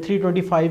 325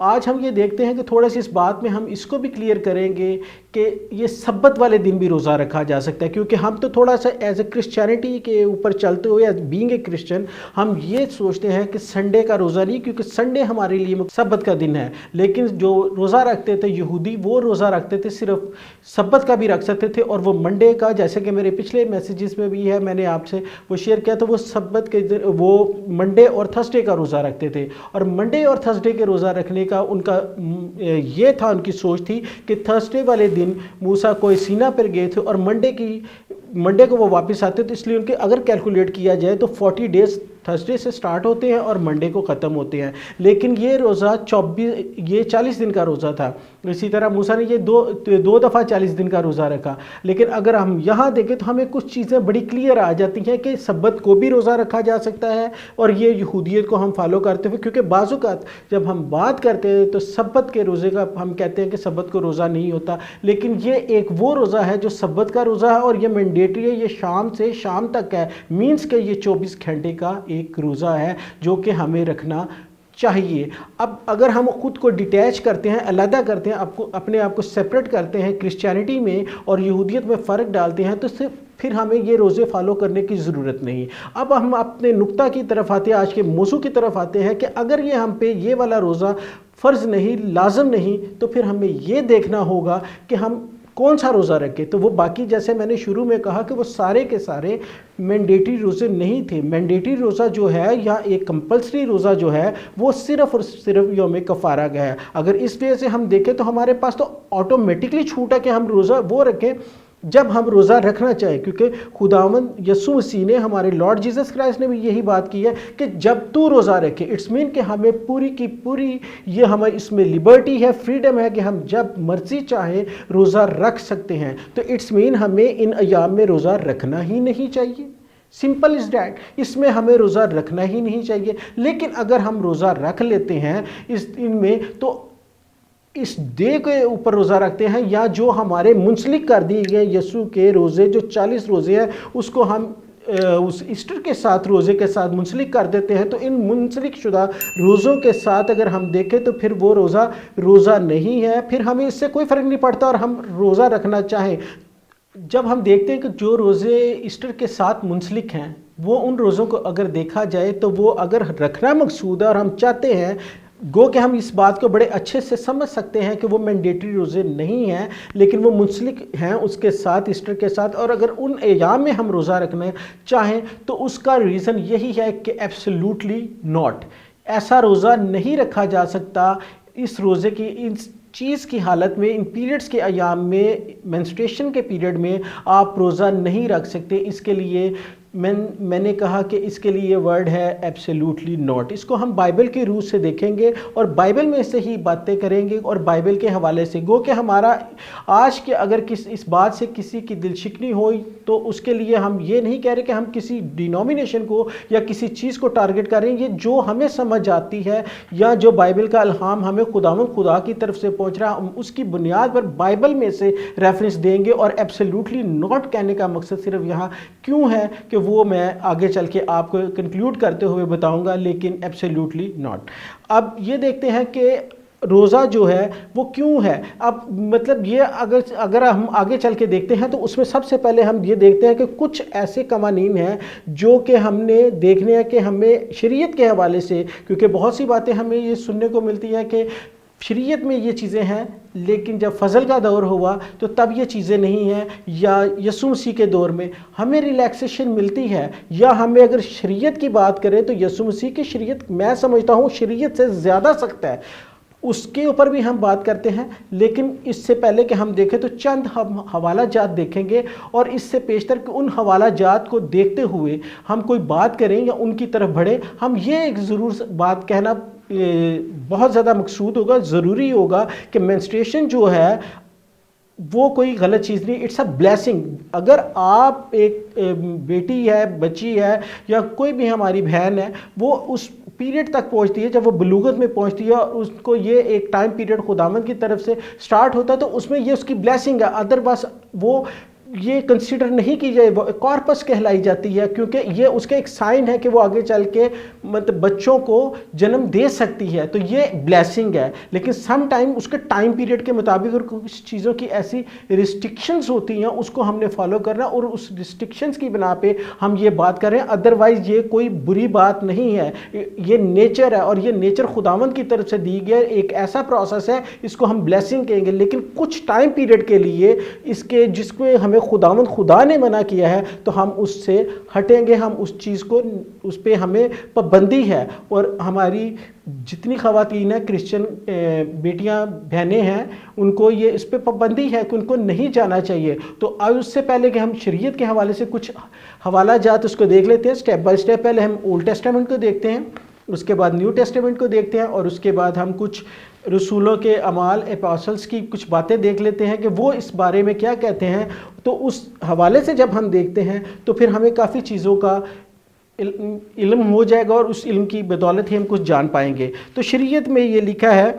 آج ہم یہ دیکھتے ہیں کہ تھوڑا سی اس بات میں ہم اس کو بھی کلیئر کریں گے کہ یہ سبت والے دن بھی روزہ رکھا جا سکتا ہے، کیونکہ ہم تو تھوڑا سا ایز اے کرسچینٹی کے اوپر چلتے ہوئے بینگ اے کرسچن ہم یہ سوچتے ہیں کہ سنڈے کا روزہ نہیں، کیونکہ سنڈے ہمارے لیے سبت کا دن ہے، لیکن جو روزہ رکھتے تھے یہودی وہ روزہ رکھتے تھے صرف سبت کا بھی رکھ سکتے تھے، اور وہ منڈے کا، جیسے کہ میرے پچھلے میسیجز میں بھی ہے، میں نے آپ سے وہ شیئر کیا تو وہ سبت کے دن وہ منڈے اور تھرسڈے کا روزہ رکھتے تھے، اور منڈے اور تھرسڈے کے روزہ رکھنے کا ان کا یہ تھا، ان کی سوچ تھی کہ تھرسڈے والے دن موسیٰ کوئی سینا پر گئے تھے اور منڈے کو وہ واپس آتے، تو اس لیے ان کے اگر کیلکولیٹ کیا جائے تو 40 ڈیز تھرسڈے سے سٹارٹ ہوتے ہیں اور منڈے کو ختم ہوتے ہیں، لیکن یہ روزہ 40 دن کا روزہ تھا۔ اسی طرح موسیٰ نے یہ دو دفعہ 40 دن کا روزہ رکھا، لیکن اگر ہم یہاں دیکھیں تو ہمیں کچھ چیزیں بڑی کلیئر آ جاتی ہیں کہ سبت کو بھی روزہ رکھا جا سکتا ہے، اور یہ یہودیت کو ہم فالو کرتے ہوئے، کیونکہ بعض اوقات جب ہم بات کرتے ہیں تو سبت کے روزے کا ہم کہتے ہیں کہ سبت کو روزہ نہیں ہوتا، لیکن یہ ایک وہ روزہ ہے جو سبت کا روزہ ہے، اور یہ مینڈیٹری ہے، یہ شام سے شام تک ہے، مینس کہ یہ 24 گھنٹے کا ایک روزہ ہے جو کہ ہمیں رکھنا چاہیے۔ اب اگر ہم خود کو ڈیٹیچ کرتے ہیں، علیحدہ کرتے ہیں، اپنے آپ کو سیپریٹ کرتے ہیں کرسچینٹی میں اور یہودیت میں فرق ڈالتے ہیں، تو پھر ہمیں یہ روزے فالو کرنے کی ضرورت نہیں۔ اب ہم اپنے نقطہ کی طرف آتے ہیں، آج کے موضوع کی طرف آتے ہیں کہ اگر یہ ہم پہ یہ والا روزہ فرض نہیں، لازم نہیں، تو پھر ہمیں یہ دیکھنا ہوگا کہ ہم کون سا روزہ رکھے۔ تو وہ باقی جیسے میں نے شروع میں کہا کہ وہ سارے کے سارے مینڈیٹری روزے نہیں تھے۔ مینڈیٹری روزہ جو ہے یا ایک کمپلسری روزہ جو ہے وہ صرف اور صرف یوم کفارہ کا ہے۔ اگر اس وجہ سے ہم دیکھیں تو ہمارے پاس تو آٹومیٹکلی چھوٹ ہے کہ ہم روزہ وہ رکھیں جب ہم روزہ رکھنا چاہیں، کیونکہ خداوند یسوع مسیح نے، ہمارے لارڈ جیسس کرائسٹ نے بھی یہی بات کی ہے کہ جب تو روزہ رکھے، اٹس مین کہ ہمیں پوری کی پوری یہ ہمیں اس میں لبرٹی ہے، فریڈم ہے کہ ہم جب مرضی چاہیں روزہ رکھ سکتے ہیں، تو اٹس مین ہمیں ان ایام میں روزہ رکھنا ہی نہیں چاہیے۔ سمپل از دیٹ، اس میں ہمیں روزہ رکھنا ہی نہیں چاہیے۔ لیکن اگر ہم روزہ رکھ لیتے ہیں اس دن میں، تو اس ڈے کے اوپر روزہ رکھتے ہیں، یا جو ہمارے منسلک کر دیے گئے یسوع کے روزے جو 40 روزے ہیں اس کو ہم اس ایسٹر کے ساتھ روزے کے ساتھ منسلک کر دیتے ہیں، تو ان منسلک شدہ روزوں کے ساتھ اگر ہم دیکھیں تو پھر وہ روزہ نہیں ہے، پھر ہمیں اس سے کوئی فرق نہیں پڑتا اور ہم روزہ رکھنا چاہیں۔ جب ہم دیکھتے ہیں کہ جو روزے ایسٹر کے ساتھ منسلک ہیں، وہ ان روزوں کو اگر دیکھا جائے تو وہ اگر رکھنا مقصود ہے اور ہم چاہتے ہیں، گو کہ ہم اس بات کو بڑے اچھے سے سمجھ سکتے ہیں کہ وہ مینڈیٹری روزے نہیں ہیں، لیکن وہ منسلک ہیں اس کے ساتھ، ایسٹر کے ساتھ، اور اگر ان ایام میں ہم روزہ رکھنا چاہیں تو اس کا ریزن یہی ہے کہ ایبسلیوٹلی ناٹ، ایسا روزہ نہیں رکھا جا سکتا۔ اس روزے کی اس چیز کی حالت میں، ان پیریڈز کے ایام میں، مینسٹریشن کے پیریڈ میں آپ روزہ نہیں رکھ سکتے۔ اس کے لیے میں نے کہا کہ اس کے لیے ورڈ ہے ایبسلیوٹلی ناٹ۔ اس کو ہم بائبل کی روح سے دیکھیں گے اور بائبل میں سے ہی باتیں کریں گے اور بائبل کے حوالے سے، گو کہ ہمارا آج کے اگر اس بات سے کسی کی دل شکنی ہوئی تو اس کے لیے ہم یہ نہیں کہہ رہے کہ ہم کسی ڈینومینیشن کو یا کسی چیز کو ٹارگٹ کر رہے ہیں، یہ جو ہمیں سمجھ آتی ہے یا جو بائبل کا الہام ہمیں خداوند خدا کی طرف سے پہنچ رہا ہے، ہم اس کی بنیاد پر بائبل میں سے ریفرنس دیں گے۔ اور ایبسلیوٹلی ناٹ کہنے کا مقصد صرف یہاں کیوں ہے کہ وہ میں آگے چل کے آپ کو کنکلوڈ کرتے ہوئے بتاؤں گا، لیکن ایبسلیوٹلی ناٹ۔ اب یہ دیکھتے ہیں کہ روزہ جو ہے وہ کیوں ہے۔ اب مطلب یہ اگر ہم آگے چل کے دیکھتے ہیں تو اس میں سب سے پہلے ہم یہ دیکھتے ہیں کہ کچھ ایسے قوانین ہیں جو کہ ہم نے دیکھنے ہیں کہ ہمیں شریعت کے حوالے سے، کیونکہ بہت سی باتیں ہمیں یہ سننے کو ملتی ہے کہ شریعت میں یہ چیزیں ہیں، لیکن جب فضل کا دور ہوا تو تب یہ چیزیں نہیں ہیں، یا یسوع مسیح کے دور میں ہمیں ریلیکسیشن ملتی ہے، یا ہمیں اگر شریعت کی بات کریں تو یسوع مسیح کی شریعت میں سمجھتا ہوں شریعت سے زیادہ سخت ہے، اس کے اوپر بھی ہم بات کرتے ہیں۔ لیکن اس سے پہلے کہ ہم دیکھیں تو چند ہم حوالہ جات دیکھیں گے، اور اس سے پیشتر کہ ان حوالہ جات کو دیکھتے ہوئے ہم کوئی بات کریں یا ان کی طرف بڑھیں، ہم یہ ایک ضرور بات کہنا بہت زیادہ مقصود ہوگا، ضروری ہوگا کہ مینسٹریشن جو ہے وہ کوئی غلط چیز نہیں، اٹس اے بلیسنگ۔ اگر آپ ایک بیٹی ہے، بچی ہے، یا کوئی بھی ہماری بہن ہے، وہ اس پیریڈ تک پہنچتی ہے جب وہ بلوغت میں پہنچتی ہے، اس کو یہ ایک ٹائم پیریڈ خداوند کی طرف سے سٹارٹ ہوتا ہے، تو اس میں یہ اس کی بلیسنگ ہے۔ ادروائز وہ یہ کنسیڈر نہیں کی جائے، وہ کارپس کہلائی جاتی ہے، کیونکہ یہ اس کا ایک سائن ہے کہ وہ آگے چل کے مطلب بچوں کو جنم دے سکتی ہے، تو یہ بلیسنگ ہے۔ لیکن سم ٹائم اس کے ٹائم پیریڈ کے مطابق اور کچھ چیزوں کی ایسی ریسٹرکشنز ہوتی ہیں، اس کو ہم نے فالو کرنا، اور اس ریسٹرکشنز کی بنا پہ ہم یہ بات کر رہے ہیں۔ ادروائز یہ کوئی بری بات نہیں ہے، یہ نیچر ہے، اور یہ نیچر خداوند کی طرف سے دی گیا ایک ایسا پروسیس ہے، اس کو ہم بلیسنگ کہیں گے۔ لیکن کچھ ٹائم پیریڈ کے لیے اس کے جس میں ہمیں خداوند خدا نے منع کیا ہے تو ہم اس سے ہٹیں گے، ہم اس چیز کو، اس پہ ہمیں پابندی ہے۔ اور ہماری جتنی خواتین ہیں، کرسچن بیٹیاں بہنیں ہیں، ان کو یہ اس پہ پابندی ہے کہ ان کو نہیں جانا چاہیے۔ تو آج اس سے پہلے کہ ہم شریعت کے حوالے سے کچھ حوالہ جات اس کو دیکھ لیتے ہیں سٹیپ بائی سٹیپ۔ پہلے ہم اولڈ ٹیسٹامنٹ کو دیکھتے ہیں، اس کے بعد نیو ٹیسٹامنٹ کو دیکھتے ہیں، اور اس کے بعد ہم کچھ رسولوں کے اعمال، اپوسٹلز کی کچھ باتیں دیکھ لیتے ہیں کہ وہ اس بارے میں کیا کہتے ہیں۔ تو اس حوالے سے جب ہم دیکھتے ہیں تو پھر ہمیں کافی چیزوں کا علم ہو جائے گا، اور اس علم کی بدولت ہی ہم کچھ جان پائیں گے۔ تو شریعت میں یہ لکھا ہے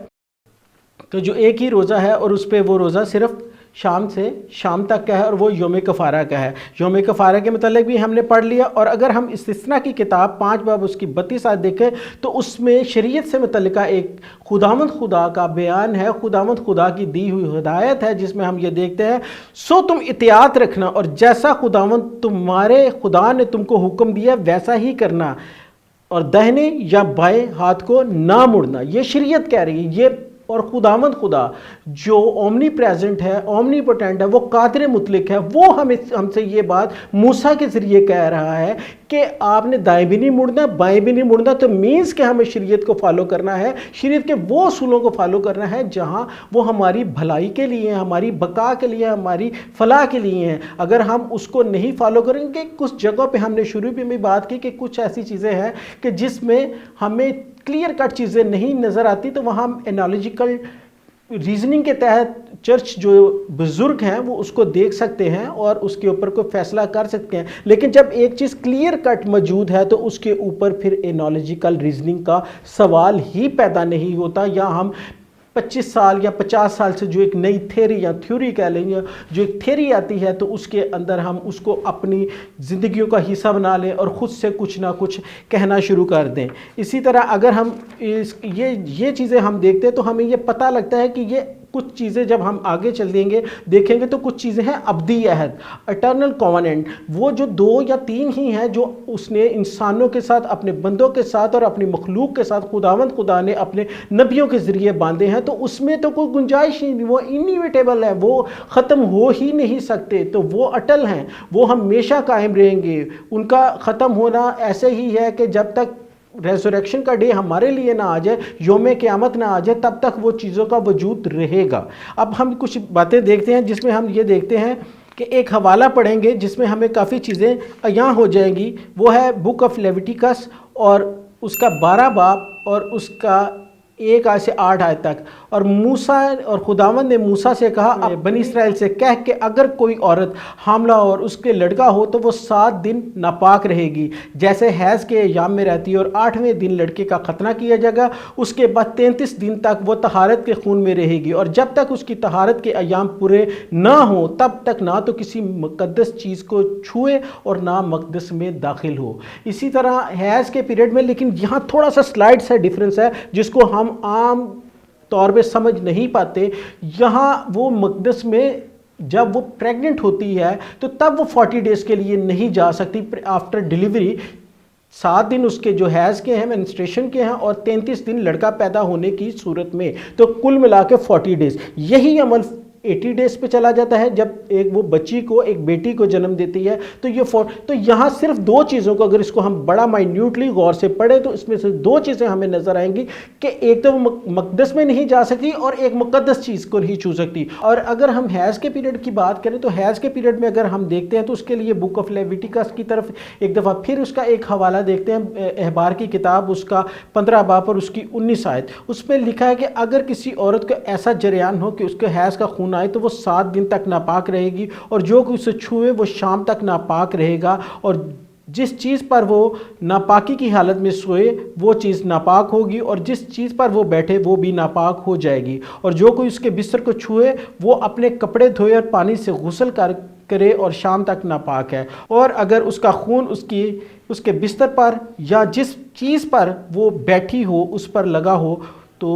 کہ جو ایک ہی روزہ ہے، اور اس پہ وہ روزہ صرف شام سے شام تک کا ہے، اور وہ یوم کفارہ کا ہے۔ یوم کفارہ کے متعلق بھی ہم نے پڑھ لیا، اور اگر ہم استثناء کی کتاب 5 باب اس کی 32 آیت دیکھیں تو اس میں شریعت سے متعلقہ ایک خداوند خدا کا بیان ہے، خداوند خدا کی دی ہوئی ہدایت ہے، جس میں ہم یہ دیکھتے ہیں، سو تم اطاعت رکھنا، اور جیسا خداوند تمہارے خدا نے تم کو حکم دیا ویسا ہی کرنا، اور دہنے یا بائیں ہاتھ کو نہ مڑنا۔ یہ شریعت کہہ رہی ہے، یہ اور خداوند خدا جو اومنی پریزنٹ ہے، اومنی پوٹینٹ ہے، وہ قادر مطلق ہے، وہ ہم سے یہ بات موسیٰ کے ذریعے کہہ رہا ہے کہ آپ نے دائیں بھی نہیں مڑنا، بائیں بھی نہیں مڑنا۔ تو مینز کہ ہمیں شریعت کو فالو کرنا ہے، شریعت کے وہ اصولوں کو فالو کرنا ہے جہاں وہ ہماری بھلائی کے لیے ہیں، ہماری بقا کے لیے، ہماری فلاح کے لیے ہیں۔ اگر ہم اس کو نہیں فالو کریں گے، کچھ جگہوں پہ ہم نے شروع میں بات کی کہ کچھ ایسی چیزیں ہیں کہ جس میں ہمیں کلیئر کٹ چیزیں نہیں نظر آتی، تو وہاں ہم انالوجیکل ریزننگ کے تحت چرچ جو بزرگ ہیں وہ اس کو دیکھ سکتے ہیں اور اس کے اوپر کوئی فیصلہ کر سکتے ہیں۔ لیکن جب ایک چیز کلیئر کٹ موجود ہے تو اس کے اوپر پھر انالوجیکل ریزننگ کا سوال ہی پیدا نہیں ہوتا، یا ہم 25 سال یا 50 سال سے جو ایک نئی تھیوری یا تھیوری کہہ لیں گے، جو ایک تھیوری آتی ہے تو اس کے اندر ہم اس کو اپنی زندگیوں کا حصہ بنا لیں اور خود سے کچھ نہ کچھ کہنا شروع کر دیں۔ اسی طرح اگر ہم یہ چیزیں ہم دیکھتے ہیں تو ہمیں یہ پتہ لگتا ہے کہ یہ کچھ چیزیں جب ہم آگے چل دیں گے دیکھیں گے تو کچھ چیزیں ہیں ابدی عہد، اٹرنل کووننٹ، وہ جو 2 یا 3 ہی ہیں جو اس نے انسانوں کے ساتھ، اپنے بندوں کے ساتھ اور اپنی مخلوق کے ساتھ خداوند خدا نے اپنے نبیوں کے ذریعے باندھے ہیں، تو اس میں تو کوئی گنجائش ہی نہیں، وہ انیویٹیبل ہے، وہ ختم ہو ہی نہیں سکتے، تو وہ اٹل ہیں، وہ ہمیشہ قائم رہیں گے۔ ان کا ختم ہونا ایسے ہی ہے کہ جب تک ریزوریکشن کا ڈے ہمارے لیے نہ آ جائے، یوم قیامت نہ آ جائے، تب تک وہ چیزوں کا وجود رہے گا۔ اب ہم کچھ باتیں دیکھتے ہیں جس میں ہم یہ دیکھتے ہیں کہ ایک حوالہ پڑھیں گے جس میں ہمیں کافی چیزیں عیاں ہو جائیں گی، وہ ہے بک آف لیویٹیکس اور اس کا 12 باب اور اس کا 1 آیت سے 8 آیت تک۔ اور موسیٰ اور خداوند نے موسیٰ سے کہا بنی اسرائیل سے کہہ کہ اگر کوئی عورت حاملہ اور اس کے لڑکا ہو تو وہ 7 دن ناپاک رہے گی جیسے حیض کے ایام میں رہتی ہے، اور 8ویں دن لڑکے کا ختنہ کیا جائے گا، اس کے بعد 33 دن تک وہ طہارت کے خون میں رہے گی، اور جب تک اس کی طہارت کے ایام پورے نہ ہوں تب تک نہ تو کسی مقدس چیز کو چھوئے اور نہ مقدس میں داخل ہو۔ اسی طرح حیض کے پیریڈ میں، لیکن یہاں تھوڑا سا سلائڈ سا ڈیفرنس ہے جس کو ہم عام طور پہ سمجھ نہیں پاتے۔ یہاں وہ مقدس میں جب وہ پریگننٹ ہوتی ہے تو تب وہ 40 ڈیز کے لیے نہیں جا سکتی آفٹر ڈیلیوری۔ 7 دن اس کے جو حیض کے ہیں، مینسٹریشن کے ہیں، اور 33 دن لڑکا پیدا ہونے کی صورت میں، تو کل ملا کے 40 ڈیز۔ یہی عمل 80 ڈیز پہ چلا جاتا ہے جب ایک وہ بچی کو، ایک بیٹی کو جنم دیتی ہے، تو یہ تو یہاں صرف 2 چیزوں کو اگر اس کو ہم بڑا مائنیوٹلی غور سے پڑھیں تو اس میں سے 2 چیزیں ہمیں نظر آئیں گی کہ ایک تو وہ مقدس میں نہیں جا سکتی اور ایک مقدس چیز کو نہیں چھو سکتی۔ اور اگر ہم حیض کے پیریڈ کی بات کریں تو حیض کے پیریڈ میں اگر ہم دیکھتے ہیں تو اس کے لیے بک آف لیویٹیکس کی طرف ایک دفعہ پھر اس کا ایک حوالہ دیکھتے ہیں، احبار کی کتاب اس کا 15 باب اور اس کی 19 آیت۔ اس میں لکھا ہے کہ اگر کسی عورت کو ایسا جریان ہو کہ اس کے حیض کا خون آئے تو وہ 7 دن تک ناپاک رہے گی، اور جو کوئی اسے چھوئے وہ شام تک ناپاک رہے گا، اور جس چیز پر وہ ناپاکی کی حالت میں سوئے وہ چیز ناپاک ہوگی، اور جس چیز پر وہ بیٹھے وہ بھی ناپاک ہو جائے گی، اور جو کوئی اس کے بستر کو چھوئے وہ اپنے کپڑے دھوئے اور پانی سے غسل کر کرے اور شام تک ناپاک ہے، اور اگر اس کا خون اس کے بستر پر یا جس چیز پر وہ بیٹھی ہو اس پر لگا ہو تو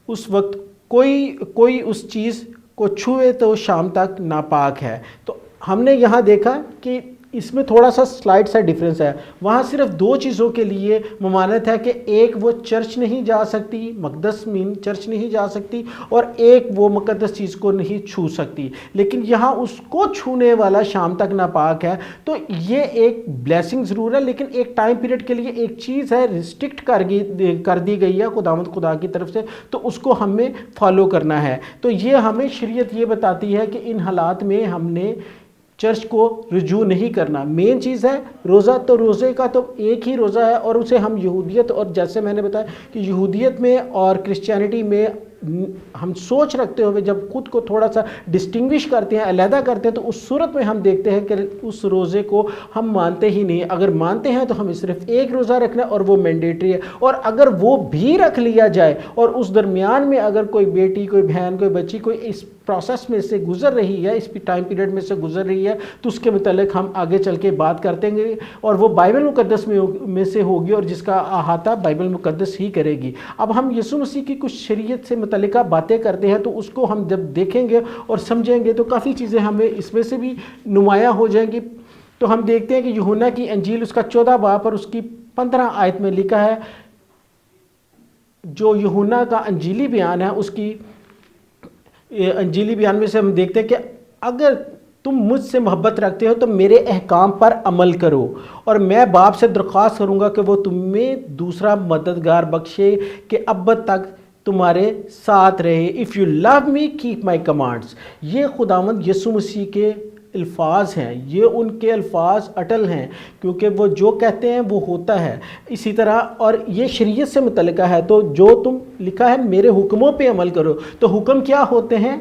اس وقت کوئی اس چیز کو چھوئے تو شام تک ناپاک ہے۔ تو ہم نے یہاں دیکھا کہ اس میں تھوڑا سا سلائٹ سا ڈیفرنس ہے، وہاں صرف دو چیزوں کے لیے ممانعت ہے کہ ایک وہ چرچ نہیں جا سکتی، مقدس چرچ نہیں جا سکتی، اور ایک وہ مقدس چیز کو نہیں چھو سکتی، لیکن یہاں اس کو چھونے والا شام تک ناپاک ہے۔ تو یہ ایک بلیسنگ ضرور ہے، لیکن ایک ٹائم پیریڈ کے لیے ایک چیز ہے ریسٹرکٹ کر دی گئی ہے خداوند خدا کی طرف سے، تو اس کو ہمیں فالو کرنا ہے۔ تو یہ ہمیں شریعت یہ بتاتی ہے کہ ان حالات میں ہم نے چرچ کو رجوع نہیں کرنا۔ مین چیز ہے روزہ، تو روزے کا تو ایک ہی روزہ ہے، اور اسے ہم یہودیت، اور جیسے میں نے بتایا کہ یہودیت میں اور کرسچینٹی میں ہم سوچ رکھتے ہوئے جب خود کو تھوڑا سا ڈسٹنگوش کرتے ہیں، علیحدہ کرتے ہیں، تو اس صورت میں ہم دیکھتے ہیں کہ اس روزے کو ہم مانتے ہی نہیں۔ اگر مانتے ہیں تو ہمیں صرف ایک روزہ رکھنا ہے، اور وہ مینڈیٹری ہے، اور اگر وہ بھی رکھ لیا جائے اور اس درمیان میں اگر کوئی بیٹی، کوئی بہن، کوئی بچی کوئی اس پروسیس میں سے گزر رہی ہے، اس ٹائم پیریڈ میں سے گزر رہی ہے، تو اس کے متعلق ہم آگے چل کے بات کرتے ہیں، اور وہ بائبل مقدس میں سے ہوگی، اور جس کا احاطہ بائبل مقدس ہی کرے گی۔ اب ہم یسوع مسیح کی کچھ شریعت سے متعلقہ باتیں کرتے ہیں، تو اس کو ہم جب دیکھیں گے اور سمجھیں گے تو کافی چیزیں ہمیں اس میں سے بھی نمایاں ہو جائیں گی۔ تو ہم دیکھتے ہیں کہ یوحنا کی انجیل اس کا 14 باب اور اس کی 15 آیت میں لکھا ہے، جو یوحنا کا انجیلی بیان ہے، اس کی انجیلی بیان میں سے ہم دیکھتے ہیں کہ اگر تم مجھ سے محبت رکھتے ہو تو میرے احکام پر عمل کرو، اور میں باپ سے درخواست کروں گا کہ وہ تمہیں دوسرا مددگار بخشے کہ ابد تک تمہارے ساتھ رہے۔ If you love me, keep my commands۔ یہ خداوند یسوع مسیح کے الفاظ ہیں، یہ ان کے الفاظ اٹل ہیں، کیونکہ وہ جو کہتے ہیں وہ ہوتا ہے۔ اسی طرح اور یہ شریعت سے متعلقہ ہے، تو جو تم لکھا ہے میرے حکموں پہ عمل کرو، تو حکم کیا ہوتے ہیں؟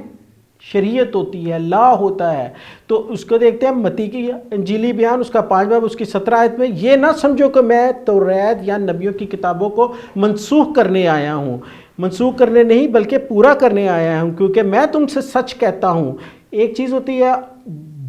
شریعت ہوتی ہے، لا ہوتا ہے۔ تو اس کو دیکھتے ہیں متی کی انجیلی بیان اس کا 5 باب اس کی 17 آیت میں، یہ نہ سمجھو کہ میں توریت یا نبیوں کی کتابوں کو منسوخ کرنے آیا ہوں، منسوخ کرنے نہیں بلکہ پورا کرنے آیا ہوں، کیونکہ میں تم سے سچ کہتا ہوں۔ ایک چیز ہوتی ہے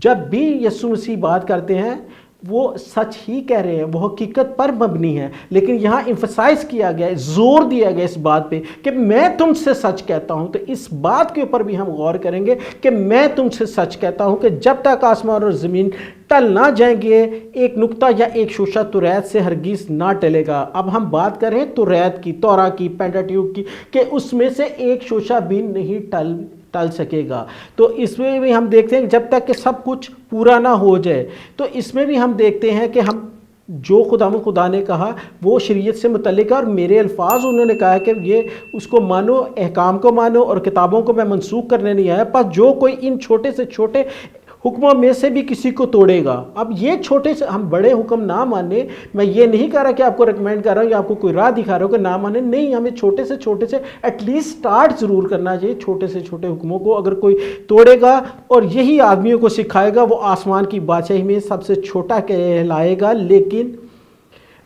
جب بھی یسوع مسیح بات کرتے ہیں وہ سچ ہی کہہ رہے ہیں، وہ حقیقت پر مبنی ہے، لیکن یہاں ایمفسائز کیا گیا ہے، زور دیا گیا اس بات پہ کہ میں تم سے سچ کہتا ہوں۔ تو اس بات کے اوپر بھی ہم غور کریں گے کہ میں تم سے سچ کہتا ہوں کہ جب تک آسمان اور زمین ٹل نہ جائیں گے، ایک نقطہ یا ایک شوشہ توریت سے ہرگز نہ ٹلے گا۔ اب ہم بات کریں توریت کی، تورا کی، پینٹاٹیوک کی، کہ اس میں سے ایک شوشہ بھی نہیں ٹل سکے گا۔ تو اس میں بھی ہم دیکھتے ہیں جب تک کہ سب کچھ پورا نہ ہو جائے، تو اس میں بھی ہم دیکھتے ہیں کہ ہم جو خدا نے کہا وہ شریعت سے متعلق ہے، اور میرے الفاظ انہوں نے کہا کہ یہ اس کو مانو، احکام کو مانو، اور کتابوں کو میں منسوخ کرنے نہیں آیا، پر جو کوئی ان چھوٹے سے چھوٹے حکموں میں سے بھی کسی کو توڑے گا۔ اب یہ چھوٹے سے ہم بڑے حکم نہ مانے، میں یہ نہیں کہہ رہا کہ آپ کو ریکمینڈ کر رہا ہوں یا آپ کو کوئی راہ دکھا رہا ہوں کہ نہ مانے، نہیں، ہمیں چھوٹے سے ایٹ لیسٹ سٹارٹ ضرور کرنا چاہیے۔ چھوٹے سے چھوٹے حکموں کو اگر کوئی توڑے گا اور یہی آدمیوں کو سکھائے گا، وہ آسمان کی بادشاہی میں سب سے چھوٹا کہلائے گا۔ لیکن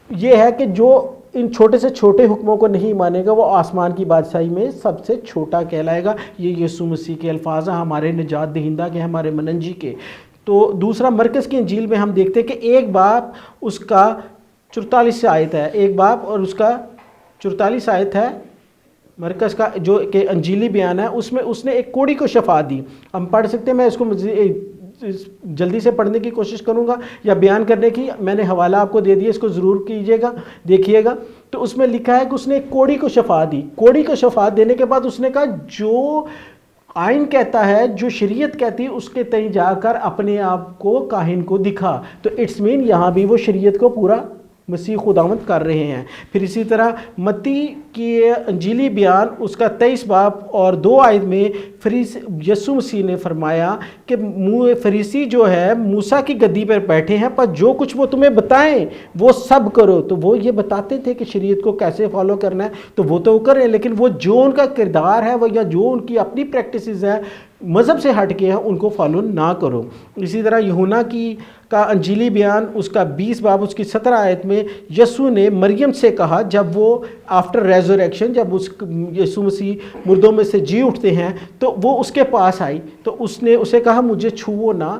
یہ ہے کہ جو ان چھوٹے سے چھوٹے حکموں کو نہیں مانے گا وہ آسمان کی بادشاہی میں سب سے چھوٹا کہلائے گا۔ یہ یسوع مسیح کے الفاظ ہیں، ہمارے نجات دہندہ کے، ہمارے مننجی کے۔ تو دوسرا مرکز کی انجیل میں ہم دیکھتے ہیں کہ ایک باب اس کا 44 آیت ہے، ایک باب اور اس کا 44 آیت ہے مرکز کا جو کہ انجیلی بیان ہے، اس میں اس نے ایک کوڑی کو شفا دی۔ ہم پڑھ سکتے ہیں، میں اس کو جلدی سے پڑھنے کی کوشش کروں گا یا بیان کرنے کی، میں نے حوالہ آپ کو دے دیا، اس کو ضرور کیجئے گا، دیکھیے گا۔ تو اس میں لکھا ہے کہ اس نے ایک کوڑی کو شفا دی۔ کوڑی کو شفا دینے کے بعد اس نے کہا جو آئین کہتا ہے، جو شریعت کہتی ہے، اس کے تئیں جا کر اپنے آپ کو کاہن کو دکھا۔ تو اٹس مین یہاں بھی وہ شریعت کو پورا مسیح خداوند کر رہے ہیں۔ پھر اسی طرح متی کی انجیلی بیان اس کا 23 باب اور 2 آیت میں یسوع مسیح نے فرمایا کہ فریسی جو ہے موسیٰ کی گدی پر بیٹھے ہیں، پر جو کچھ وہ تمہیں بتائیں وہ سب کرو۔ تو وہ یہ بتاتے تھے کہ شریعت کو کیسے فالو کرنا ہے، تو وہ تو کر رہے ہیں، لیکن وہ جو ان کا کردار ہے وہ یا جو ان کی اپنی پریکٹسز ہے مذہب سے ہٹ کے ہیں، ان کو فالو نہ کرو۔ اسی طرح یوحنا کا انجیلی بیان اس کا 20 باب اس کی 17 آیت میں یسوع نے مریم سے کہا، جب وہ آفٹر ریزوریکشن، جب یسوع مسیح مردوں میں سے جی اٹھتے ہیں، تو وہ اس کے پاس آئی، تو اس نے اسے کہا مجھے چھوؤ نہ،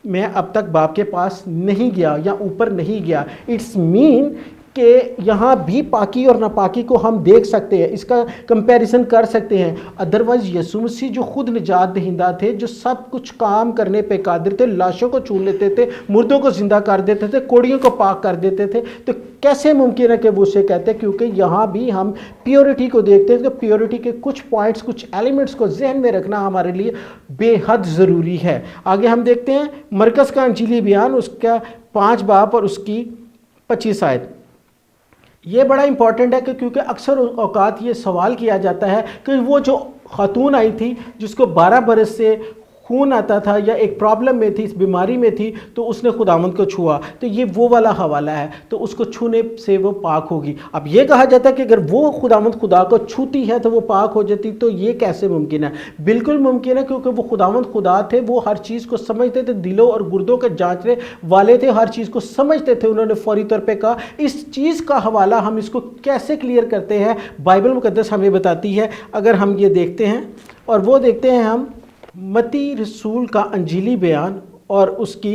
میں اب تک باپ کے پاس نہیں گیا یا اوپر نہیں گیا. اٹس مین کہ یہاں بھی پاکی اور ناپاکی کو ہم دیکھ سکتے ہیں, اس کا کمپیریزن کر سکتے ہیں. ادروائز یسوع مسیح جو خود نجات دہندہ تھے, جو سب کچھ کام کرنے پہ قادر تھے, لاشوں کو چھو لیتے تھے, مردوں کو زندہ کر دیتے تھے, کوڑیوں کو پاک کر دیتے تھے, تو کیسے ممکن ہے کہ وہ اسے کہتے ہیں؟ کیونکہ یہاں بھی ہم پیورٹی کو دیکھتے ہیں, کہ پیورٹی کے کچھ پوائنٹس, کچھ ایلیمنٹس کو ذہن میں رکھنا ہمارے لیے بے حد ضروری ہے. آگے ہم دیکھتے ہیں مرکز کا انجیلی بیان, اس کا 5 باب اور اس کی 25 آیت. یہ بڑا امپورٹنٹ ہے کہ کیونکہ اکثر اوقات یہ سوال کیا جاتا ہے کہ وہ جو خاتون آئی تھی جس کو 12 برس سے خون آتا تھا یا ایک پرابلم میں تھی, اس بیماری میں تھی, تو اس نے خداوند کو چھوا, تو یہ وہ والا حوالہ ہے, تو اس کو چھونے سے وہ پاک ہوگی. اب یہ کہا جاتا ہے کہ اگر وہ خداوند خدا کو چھوتی ہے تو وہ پاک ہو جاتی, تو یہ کیسے ممکن ہے؟ بالکل ممکن ہے, کیونکہ وہ خداوند خدا تھے, وہ ہر چیز کو سمجھتے تھے, دلوں اور گردوں کے جانچنے والے تھے, ہر چیز کو سمجھتے تھے. انہوں نے فوری طور پہ کہا. اس چیز کا حوالہ ہم اس کو کیسے کلیئر کرتے ہیں؟ بائبل مقدس ہمیں بتاتی ہے. اگر ہم یہ دیکھتے ہیں اور وہ دیکھتے ہیں ہم متی رسول کا انجیلی بیان اور اس کی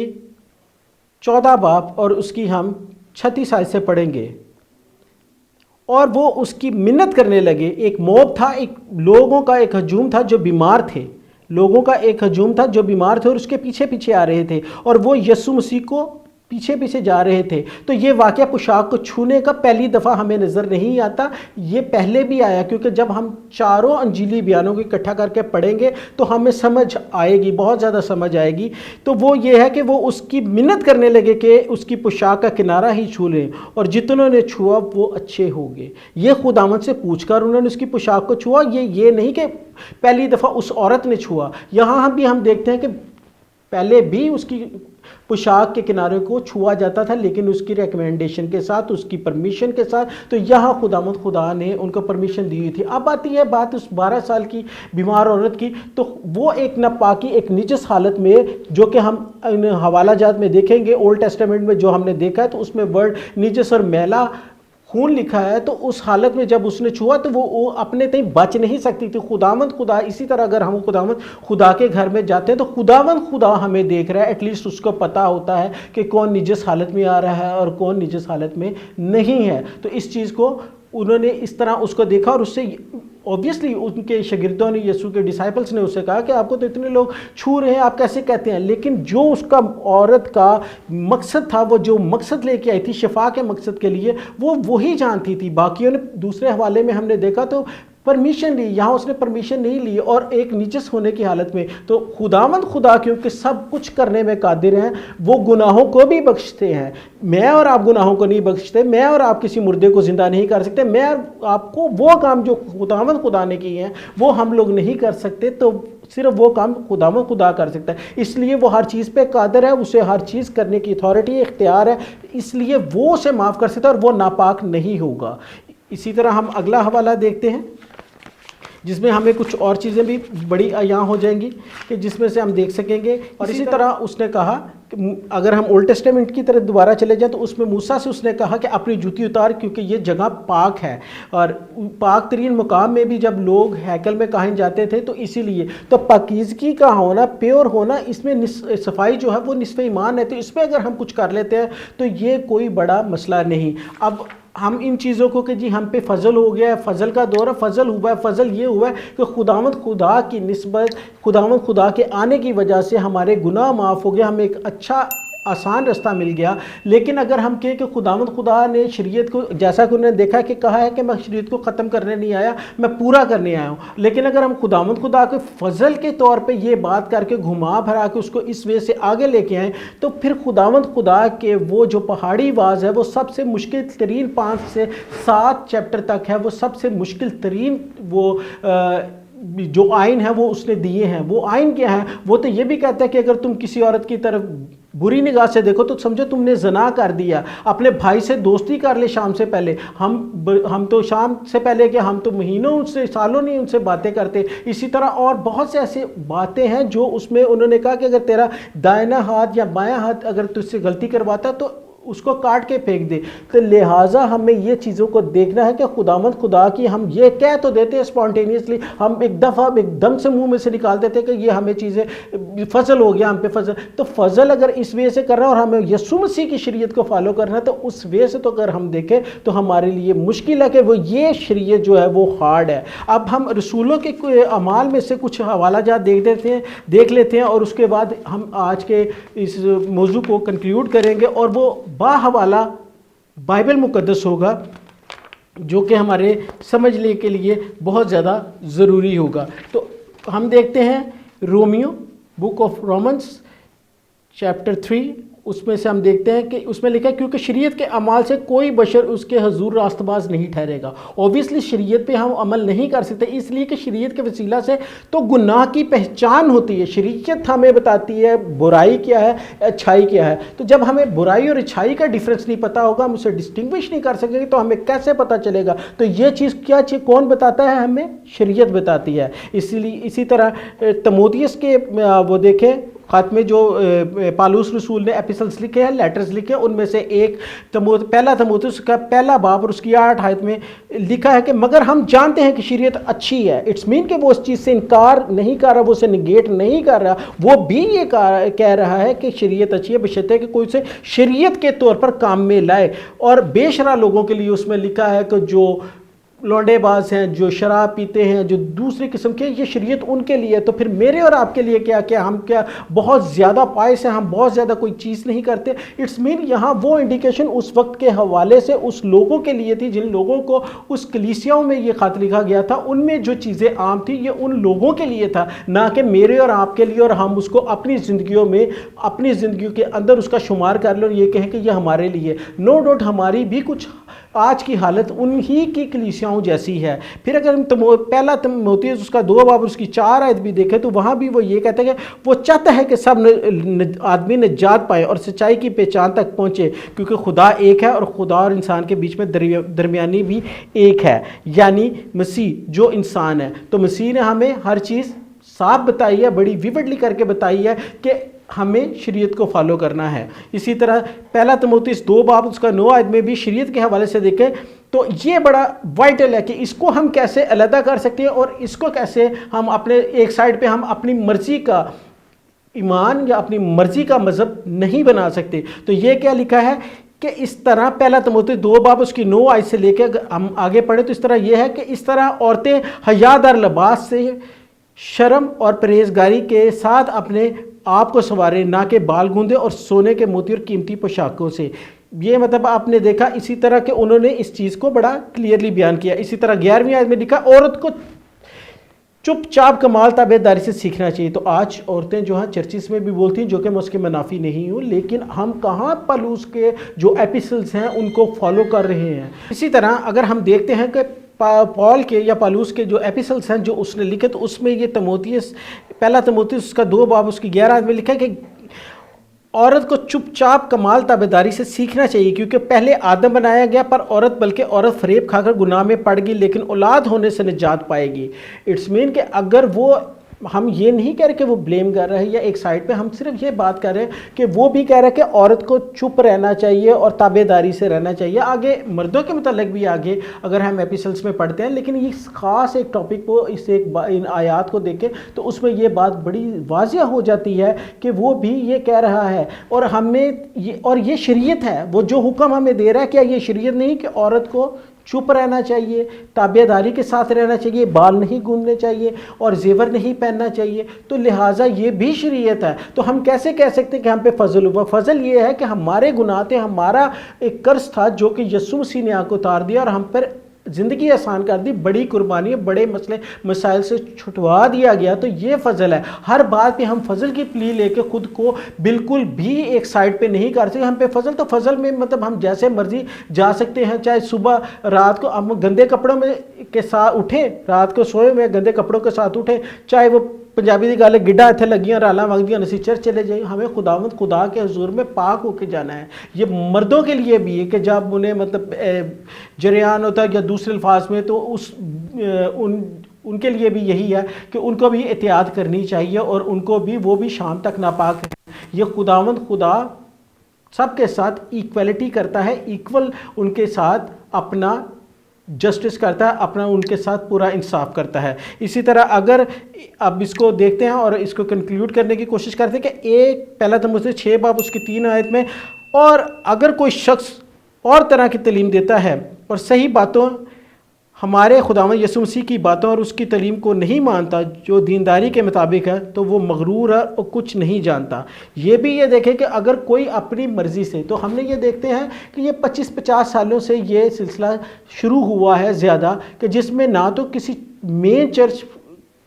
14 باب اور اس کی ہم 36 آیت سے پڑھیں گے. اور وہ اس کی منت کرنے لگے. ایک موب تھا, ایک لوگوں کا ایک ہجوم تھا جو بیمار تھے, لوگوں کا ایک ہجوم تھا جو بیمار تھے, اور اس کے پیچھے پیچھے آ رہے تھے, اور وہ یسوع مسیح کو پیچھے پیچھے جا رہے تھے. تو یہ واقعہ پوشاک کو چھونے کا پہلی دفعہ ہمیں نظر نہیں آتا, یہ پہلے بھی آیا, کیونکہ جب ہم چاروں انجیلی بیانوں کو اکٹھا کر کے پڑھیں گے تو ہمیں سمجھ آئے گی, بہت زیادہ سمجھ آئے گی. تو وہ یہ ہے کہ وہ اس کی منت کرنے لگے کہ اس کی پوشاک کا کنارہ ہی چھو لیں, اور جتنوں نے چھوا وہ اچھے ہو گئے. یہ خداوند سے پوچھ کر انہوں نے اس کی پوشاک کو چھوا, یہ نہیں کہ پہلی دفعہ اس عورت نے چھوا. یہاں بھی ہم دیکھتے ہیں کہ پہلے بھی اس کی پوشاک کے کنارے کو چھوا جاتا تھا, لیکن اس کی ریکمنڈیشن کے ساتھ, اس کی پرمیشن کے ساتھ. تو یہاں خداوند خدا نے ان کو پرمیشن دی ہوئی تھی. اب آتی ہے بات اس 12 سال کی بیمار عورت کی. تو وہ ایک ناپاکی, ایک نجس حالت میں, جو کہ ہم حوالہ جات میں دیکھیں گے, اولڈ ٹیسٹامنٹ میں جو ہم نے دیکھا ہے, تو اس میں ورڈ نجس اور میلا خون لکھا ہے. تو اس حالت میں جب اس نے چھوا تو وہ اپنے تئیں بچ نہیں سکتی تھی. خداوند خدا, اسی طرح اگر ہم خداوند خدا کے گھر میں جاتے ہیں تو خداوند خدا ہمیں دیکھ رہا ہے, ایٹ لیسٹ اس کو پتہ ہوتا ہے کہ کون نجس حالت میں آ رہا ہے اور کون نجس حالت میں نہیں ہے. تو اس چیز کو انہوں نے اس طرح اس کو دیکھا, اور اس سے اوبیسلی ان کے شاگردوں نے, یسوع کے ڈسائپلس نے اسے کہا کہ آپ کو تو اتنے لوگ چھو رہے ہیں, آپ کیسے کہتے ہیں؟ لیکن جو اس کا عورت کا مقصد تھا, وہ جو مقصد لے کے آئی تھی شفا کے مقصد کے لیے, وہ وہی جانتی تھی. باقیوں نے دوسرے حوالے میں ہم نے دیکھا تو پرمیشن لی, یہاں اس نے پرمیشن نہیں لی, اور ایک نجس ہونے کی حالت میں. تو خداوند خدا کیونکہ سب کچھ کرنے میں قادر ہیں, وہ گناہوں کو بھی بخشتے ہیں. میں اور آپ گناہوں کو نہیں بخشتے, میں اور آپ کسی مردے کو زندہ نہیں کر سکتے, میں اور آپ کو وہ کام جو خداوند خدا نے کیے ہیں وہ ہم لوگ نہیں کر سکتے. تو صرف وہ کام خداوند خدا کر سکتا ہے, اس لیے وہ ہر چیز پہ قادر ہے, اسے ہر چیز کرنے کی اتھارٹی, اختیار ہے, اس لیے وہ اسے معاف کر سکتا ہے, اور وہ ناپاک نہیں ہوگا. اسی طرح ہم اگلا حوالہ دیکھتے ہیں جس میں ہمیں کچھ اور چیزیں بھی بڑی عیاں ہو جائیں گی کہ جس میں سے ہم دیکھ سکیں گے. اور اسی طرح اس نے کہا کہ اگر ہم اولڈ ٹیسٹامنٹ کی طرف دوبارہ چلے جائیں تو اس میں موسیٰ سے اس نے کہا کہ اپنی جوتی اتار, کیونکہ یہ جگہ پاک ہے, اور پاک ترین مقام میں بھی جب لوگ ہیکل میں کہیں جاتے تھے تو اسی لیے. تو پاکیزگی کا ہونا, پیور ہونا, اس میں صفائی جو ہے وہ نصف ایمان ہے. تو اس میں اگر ہم کچھ کر لیتے ہیں تو یہ کوئی بڑا مسئلہ نہیں. اب ہم ان چیزوں کو کہ جی ہم پہ فضل ہو گیا ہے, فضل کا دور ہے, فضل ہوا ہے, فضل یہ ہوا ہے کہ خداوند خدا کی نسبت, خداوند خدا کے آنے کی وجہ سے ہمارے گناہ معاف ہو گیا, ہمیں ایک اچھا آسان رستہ مل گیا. لیکن اگر ہم کہیں کہ خداوند خدا نے شریعت کو, جیسا کہ انہوں نے دیکھا کہ کہا ہے کہ میں شریعت کو ختم کرنے نہیں آیا, میں پورا کرنے آیا ہوں, لیکن اگر ہم خداوند خدا کے فضل کے طور پہ یہ بات کر کے گھما بھرا کے اس کو اس وجہ سے آگے لے کے آئیں, تو پھر خداوند خدا کے وہ جو پہاڑی واز ہے وہ سب سے مشکل ترین 5 سے 7 چیپٹر تک ہے, وہ سب سے مشکل ترین وہ جو آئین ہے وہ اس نے دیے ہیں. وہ آئین کیا ہے؟ وہ تو یہ بھی کہتا ہے کہ اگر تم کسی عورت کی طرف بری نگاہ سے دیکھو تو سمجھو تم نے زنا کر دیا. اپنے بھائی سے دوستی کر لے شام سے پہلے. ہم تو شام سے پہلے کہ ہم تو مہینوں ان سے, سالوں نہیں ان سے باتیں کرتے. اسی طرح اور بہت سے ایسے باتیں ہیں جو اس میں انہوں نے کہا کہ اگر تیرا دائنا ہاتھ یا بایاں ہاتھ اگر تجھ سے غلطی کرواتا تو اس کو کاٹ کے پھینک دے. تو لہٰذا ہمیں یہ چیزوں کو دیکھنا ہے کہ خداوند خدا کی ہم یہ کہہ تو دیتے ہیں اسپونٹینیسلی, ہم ایک دفعہ ایک دم سے منہ میں سے نکال دیتے ہیں کہ یہ ہمیں چیزیں فضل ہو گیا ہم پہ فضل. تو فضل اگر اس وے سے کر رہا ہے اور ہمیں یسوع مسیح کی شریعت کو فالو کرنا ہے تو اس وے سے تو اگر ہم دیکھیں تو ہمارے لیے مشکل ہے کہ وہ یہ شریعت جو ہے وہ ہارڈ ہے. اب ہم رسولوں کے اعمال میں سے کچھ حوالہ جات دیکھ لیتے ہیں اور اس کے بعد ہم آج کے اس موضوع کو کنکلیوڈ کریں گے, اور وہ باحوالہ بائبل مقدس ہوگا جو کہ ہمارے سمجھنے کے لیے بہت زیادہ ضروری ہوگا. تو ہم دیکھتے ہیں Romeo, book of romance chapter 3, اس میں سے ہم دیکھتے ہیں کہ اس میں لکھا ہے کیونکہ شریعت کے اعمال سے کوئی بشر اس کے حضور راست باز نہیں ٹھہرے گا. اوبیسلی شریعت پہ ہم عمل نہیں کر سکتے اس لیے کہ شریعت کے وسیلہ سے تو گناہ کی پہچان ہوتی ہے. شریعت ہمیں بتاتی ہے برائی کیا ہے, اچھائی کیا ہے. تو جب ہمیں برائی اور اچھائی کا ڈیفرنس نہیں پتا ہوگا, ہم اسے ڈسٹنگوش نہیں کر سکیں گے, تو ہمیں کیسے پتہ چلے گا؟ تو یہ چیز کیا چیز کون بتاتا ہے؟ ہمیں شریعت بتاتی ہے. اسی طرح تموتھیوس کے وہ دیکھیں خاتمے جو پالوس رسول نے ایپیسلس لکھے ہیں, لیٹرز لکھے, ان میں سے ایک پہلا تموتھیوس کا پہلا باب اور اس کی 8 آیت میں لکھا ہے کہ مگر ہم جانتے ہیں کہ شریعت اچھی ہے. اٹس مین کہ وہ اس چیز سے انکار نہیں کر رہا, وہ اسے نگیٹ نہیں کر رہا, وہ بھی یہ کہہ رہا ہے کہ شریعت اچھی ہے بشرطے کہ کوئی اسے شریعت کے طور پر کام میں لائے. اور بے شرح لوگوں کے لیے اس میں لکھا ہے کہ جو لونڈے باز ہیں, جو شراب پیتے ہیں, جو دوسری قسم کے, یہ شریعت ان کے لیے. تو پھر میرے اور آپ کے لیے کیا کہ ہم کیا بہت زیادہ پائس ہیں, ہم بہت زیادہ کوئی چیز نہیں کرتے. اٹس مین یہاں وہ انڈیکیشن اس وقت کے حوالے سے اس لوگوں کے لیے تھی جن لوگوں کو اس کلیسیاؤں میں یہ خط لکھا گیا تھا, ان میں جو چیزیں عام تھی یہ ان لوگوں کے لیے تھا, نہ کہ میرے اور آپ کے لیے. اور ہم اس کو اپنی زندگیوں میں اپنی زندگیوں کے اندر اس کا شمار کر لیں اور یہ کہیں کہ یہ ہمارے لیے. نو ڈاؤٹ ہماری بھی کچھ آج کی حالت انہی کی کلیسیاؤں جیسی ہے. پھر اگر ہم پہلا تموتھیوس اس کا 2 باب اس کی 4 آیت بھی دیکھیں تو وہاں بھی وہ یہ کہتا ہے کہ وہ چاہتا ہے کہ سب آدمی نجات پائے اور سچائی کی پہچان تک پہنچے, کیونکہ خدا ایک ہے اور خدا اور انسان کے بیچ میں درمیانی بھی ایک ہے, یعنی مسیح جو انسان ہے. تو مسیح نے ہمیں ہر چیز صاف بتائی ہے, بڑی ویوڈلی کر کے بتائی ہے کہ ہمیں شریعت کو فالو کرنا ہے. اسی طرح پہلا تموتھیوس 2 باب اس کا 9 آیت میں بھی شریعت کے حوالے سے دیکھیں تو یہ بڑا وائٹل ہے کہ اس کو ہم کیسے علیحدہ کر سکتے ہیں اور اس کو کیسے ہم اپنے ایک سائڈ پہ ہم اپنی مرضی کا ایمان یا اپنی مرضی کا مذہب نہیں بنا سکتے. تو یہ کیا لکھا ہے کہ اس طرح پہلا تموتھیوس 2 باب اس کی 9 آیت سے لے کے ہم آگے پڑھیں تو اس طرح یہ ہے کہ اس طرح عورتیں حیا دار لباس سے شرم اور پرہیزگاری کے ساتھ اپنے آپ کو سنوارے, نہ کہ بال گوندے اور سونے کے موتی اور قیمتی پوشاکوں سے. یہ مطلب آپ نے دیکھا اسی طرح کہ انہوں نے اس چیز کو بڑا کلیئرلی بیان کیا. اسی طرح 11ویں آیت میں لکھا عورت کو چپ چاپ کمال تابع داری سے سیکھنا چاہیے. تو آج عورتیں جو ہیں چرچز میں بھی بولتی ہیں, جو کہ میں اس کے منافی نہیں ہوں, لیکن ہم کہاں پالوس کے جو ایپیسلز ہیں ان کو فالو کر رہے ہیں. اسی طرح اگر ہم دیکھتے ہیں کہ پال کے یا پالوس کے جو ایپیسلز ہیں جو اس نے لکھے, تو اس میں یہ تموتھیوس پہلا تموتھیوس اس کا 2 باب اس کی 11 آیت میں لکھا ہے کہ عورت کو چپ چاپ کمال تابعداری سے سیکھنا چاہیے, کیونکہ پہلے آدم بنایا گیا پر عورت, بلکہ عورت فریب کھا کر گناہ میں پڑ گئی لیکن اولاد ہونے سے نجات پائے گی. اٹس مین کہ اگر وہ, ہم یہ نہیں کہہ رہے کہ وہ بلیم کر رہے ہیں یا ایک سائڈ پہ, ہم صرف یہ بات کر رہے ہیں کہ وہ بھی کہہ رہے ہیں کہ عورت کو چپ رہنا چاہیے اور تابع داری سے رہنا چاہیے. آگے مردوں کے متعلق بھی آگے اگر ہم ایپیسلس میں پڑھتے ہیں, لیکن اس خاص ایک ٹاپک کو اس ان آیات کو دیکھیں تو اس میں یہ بات بڑی واضح ہو جاتی ہے کہ وہ بھی یہ کہہ رہا ہے. اور ہمیں یہ شریعت ہے, وہ جو حکم ہمیں دے رہا ہے, کیا یہ شریعت نہیں کہ عورت کو چپ رہنا چاہیے, تابع داری کے ساتھ رہنا چاہیے, بال نہیں گوندنے چاہیے اور زیور نہیں پہننا چاہیے؟ تو لہٰذا یہ بھی شریعت ہے. تو ہم کیسے کہہ سکتے ہیں کہ ہم پہ فضل ہوا؟ فضل یہ ہے کہ ہمارے گناہ تھے, ہمارا ایک قرض تھا جو کہ یسوع مسیح نے آ کو اتار دیا اور ہم پر زندگی آسان کر دی, بڑی قربانی, بڑے مسائل سے چھٹوا دیا گیا. تو یہ فضل ہے. ہر بات پہ ہم فضل کی پلی لے کے خود کو بالکل بھی ایک سائڈ پہ نہیں کر سکتے. ہم پہ فضل, تو فضل میں مطلب ہم جیسے مرضی جا سکتے ہیں, چاہے صبح رات کو ہم گندے کپڑوں میں کے ساتھ اٹھیں, رات کو سوئے ہوئے گندے کپڑوں کے ساتھ اٹھیں, چاہے وہ پنجابی دی گل ہے گڈا اتنے لگیاں رالاں وگدیاں نسی چرچ چلے جائیں. ہمیں خداوند خدا کے حضور میں پاک ہو کے جانا ہے. یہ مردوں کے لیے بھی ہے کہ جب انہیں مطلب جریان ہوتا ہے یا دوسرے الفاظ میں, تو ان کے لیے بھی یہی ہے کہ ان کو بھی احتیاط کرنی چاہیے اور ان کو بھی, وہ بھی شام تک ناپاک ہے. یہ خداوند خدا سب کے ساتھ ایکویلٹی کرتا ہے، ایکول ان کے ساتھ اپنا جسٹس کرتا ہے، اپنا ان کے ساتھ پورا انصاف کرتا ہے۔ اسی طرح اگر اب اس کو دیکھتے ہیں اور اس کو کنکلیوڈ کرنے کی کوشش کرتے ہیں کہ ایک پہلا تموثی 6 باب اس کی 3 آیت میں، اور اگر کوئی شخص اور طرح کی تعلیم دیتا ہے اور صحیح باتوں ہمارے خداوند یسوع مسیح کی باتوں اور اس کی تعلیم کو نہیں مانتا جو دینداری کے مطابق ہے، تو وہ مغرور ہے اور کچھ نہیں جانتا۔ یہ بھی یہ دیکھیں کہ اگر کوئی اپنی مرضی سے، تو ہم نے یہ دیکھتے ہیں کہ یہ 25-50 سالوں سے یہ سلسلہ شروع ہوا ہے زیادہ، کہ جس میں نہ تو کسی مین چرچ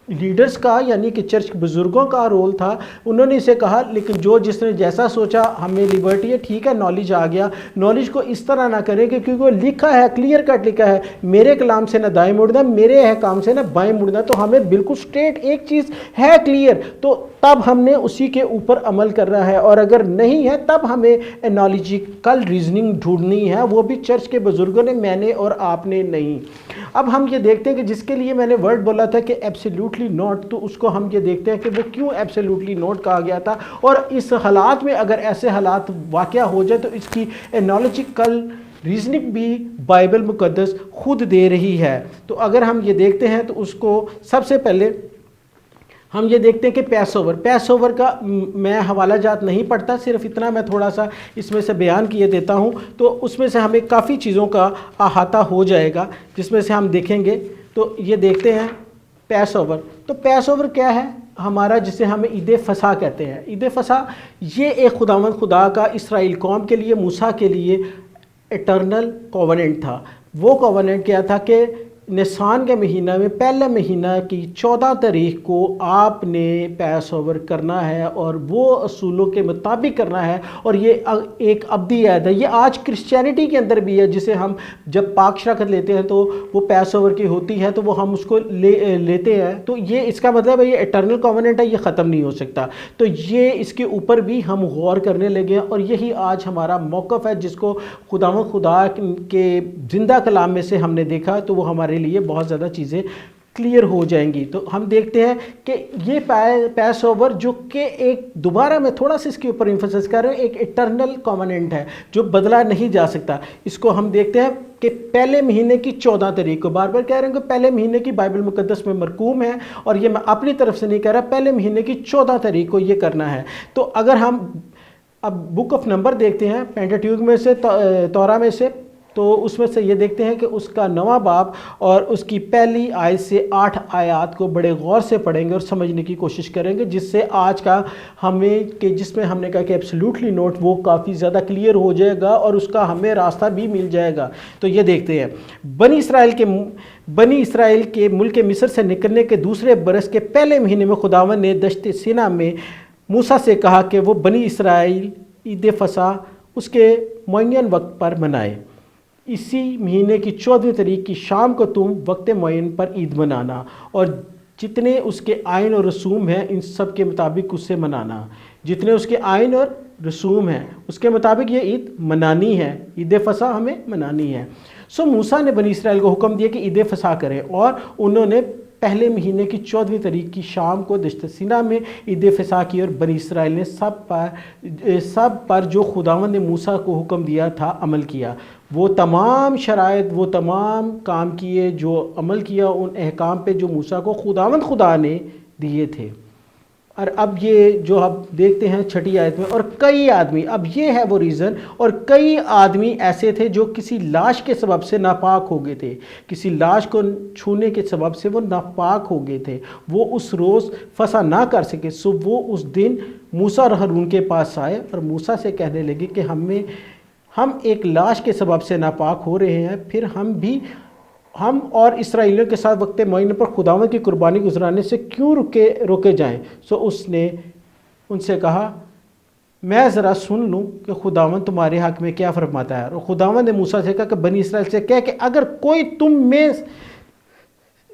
لیڈرز کا یعنی کہ چرچ بزرگوں کا رول تھا، انہوں نے اسے کہا، لیکن جس نے جیسا سوچا ہمیں لیبرٹی ہے، ٹھیک ہے نالج آ گیا، نالج کو اس طرح نہ کریں کہ کیونکہ وہ لکھا ہے، کلیئر کٹ لکھا ہے، میرے کلام سے نہ دائیں مڑنا، میرے احکام سے نہ بائیں مڑنا، تو ہمیں بالکل سٹریٹ ایک چیز ہے کلیئر، تو تب ہم نے اسی کے اوپر عمل کرنا ہے، اور اگر نہیں ہے تب ہمیں انالوجیکل ریزننگ ڈھونڈنی ہے، وہ بھی چرچ کے بزرگوں نے، میں نے اور آپ نے نہیں۔ اب ہم یہ دیکھتے ہیں کہ جس کے لیے میں نے ورڈ بولا تھا کہ ایبسلیوٹلی نوٹ، تو اس کو ہم یہ دیکھتے ہیں کہ وہ کیوں ایبسلیوٹلی نوٹ کہا گیا تھا، اور اس حالات میں اگر ایسے حالات واقع ہو جائے تو اس کی انالوجیکل ریزننگ بھی بائبل مقدس خود دے رہی ہے۔ تو اگر ہم یہ دیکھتے ہیں تو اس کو سب سے پہلے ہم یہ دیکھتے ہیں کہ پیس اوور کا میں حوالہ جات نہیں پڑھتا، صرف اتنا میں تھوڑا سا اس میں سے بیان کیے دیتا ہوں، تو اس میں سے ہمیں کافی چیزوں کا احاطہ ہو جائے گا، جس میں سے ہم دیکھیں گے۔ تو یہ دیکھتے ہیں پیس اوور، تو پیس اوور کیا ہے ہمارا، جسے ہمیں عید فصح کہتے ہیں۔ عید فصح یہ ایک خداوند خدا کا اسرائیل قوم کے لیے، موسیٰ کے لیے ایٹرنل کووننٹ تھا۔ وہ کووننٹ کیا تھا کہ نسان کے مہینہ میں پہلے مہینہ کی 14 تاریخ کو آپ نے پیس اوور کرنا ہے، اور وہ اصولوں کے مطابق کرنا ہے، اور یہ ایک ابدی عہد ہے۔ یہ آج کرسچینٹی کے اندر بھی ہے، جسے ہم جب پاک شرکت لیتے ہیں تو وہ پیس اوور کی ہوتی ہے، تو وہ ہم اس کو لیتے ہیں، تو یہ اس کا مطلب ہے یہ ایٹرنل کووننٹ ہے، یہ ختم نہیں ہو سکتا۔ تو یہ اس کے اوپر بھی ہم غور کرنے لگے ہیں، اور یہی آج ہمارا موقف ہے، جس کو خداوند خدا کے زندہ کلام میں سے ہم نے دیکھا، تو وہ ہمارے لیے بہت زیادہ چیزیں کلیئر ہو جائیں گی۔ تو ہم دیکھتے ہیں کہ یہ پیس اوور جو کہ ایک دوبارہ میں تھوڑا سا اس کے اوپر ایمفسائز کر رہا ہوں، ایک ایٹرنل کووننٹ ہے جو بدلا نہیں جا سکتا۔ اس کو ہم دیکھتے ہیں کہ پہلے مہینے کی 14 تاریخ کو، بار بار کہہ رہے ہیں کہ پہلے مہینے کی بائبل مقدس میں مرقوم ہے، اور یہ میں اپنی طرف سے نہیں کہہ رہا، پہلے مہینے کی 14 تاریخ کو یہ کرنا ہے۔ تو اگر ہم اب بک آف نمبر دیکھتے ہیں، پینٹیٹیوک میں سے، تورا میں سے، تو اس میں سے یہ دیکھتے ہیں کہ اس کا 9واں باب اور اس کی پہلی آیت سے 8 آیات کو بڑے غور سے پڑھیں گے اور سمجھنے کی کوشش کریں گے، جس سے آج کا ہمیں جس میں ہم نے کہا کہ ایبسلیوٹلی نوٹ، وہ کافی زیادہ کلیئر ہو جائے گا اور اس کا ہمیں راستہ بھی مل جائے گا۔ تو یہ دیکھتے ہیں، بنی اسرائیل کے ملک مصر سے نکلنے کے دوسرے برس کے پہلے مہینے میں خداوند نے دشت سینا میں موسیٰ سے کہا کہ وہ بنی اسرائیل عید فصح اس کے معین وقت پر منائے۔ اسی مہینے کی 14ویں تاریخ کی شام کو تم وقت معین پر عید منانا، اور جتنے اس کے آئین اور رسوم ہیں ان سب کے مطابق اسے منانا۔ جتنے اس کے آئین اور رسوم ہیں اس کے مطابق یہ عید منانی ہے، عید فصح ہمیں منانی ہے۔ سو موسیٰ نے بنی اسرائیل کو حکم دیا کہ عید فصح کریں، اور انہوں نے پہلے مہینے کی 14ویں تاریخ کی شام کو دشت سینا میں عید فصح کی، اور بنی اسرائیل نے سب پر جو خداوند نے موسیٰ کو حکم دیا تھا عمل کیا۔ وہ تمام شرائط، وہ تمام کام کیے، جو عمل کیا ان احکام پہ جو موسیٰ کو خداوند خدا نے دیے تھے۔ اور اب یہ جو اب دیکھتے ہیں 6 آیت میں، اور کئی آدمی، اب یہ ہے وہ ریزن، اور کئی آدمی ایسے تھے جو کسی لاش کے سبب سے ناپاک ہو گئے تھے، کسی لاش کو چھونے کے سبب سے وہ ناپاک ہو گئے تھے، وہ اس روز فصح نہ کر سکے۔ سو وہ اس دن موسیٰ اور ہارون کے پاس آئے اور موسیٰ سے کہنے لگے کہ ہم ایک لاش کے سبب سے ناپاک ہو رہے ہیں، پھر ہم اور اسرائیلیوں کے ساتھ وقت معین پر خداوند کی قربانی گزرانے سے کیوں روکے جائیں؟ سو اس نے ان سے کہا میں ذرا سن لوں کہ خداوند تمہارے حق میں کیا فرماتا ہے۔ اور خداوند نے موسیٰ سے کہا کہ بنی اسرائیل سے کہہ کہ اگر کوئی تم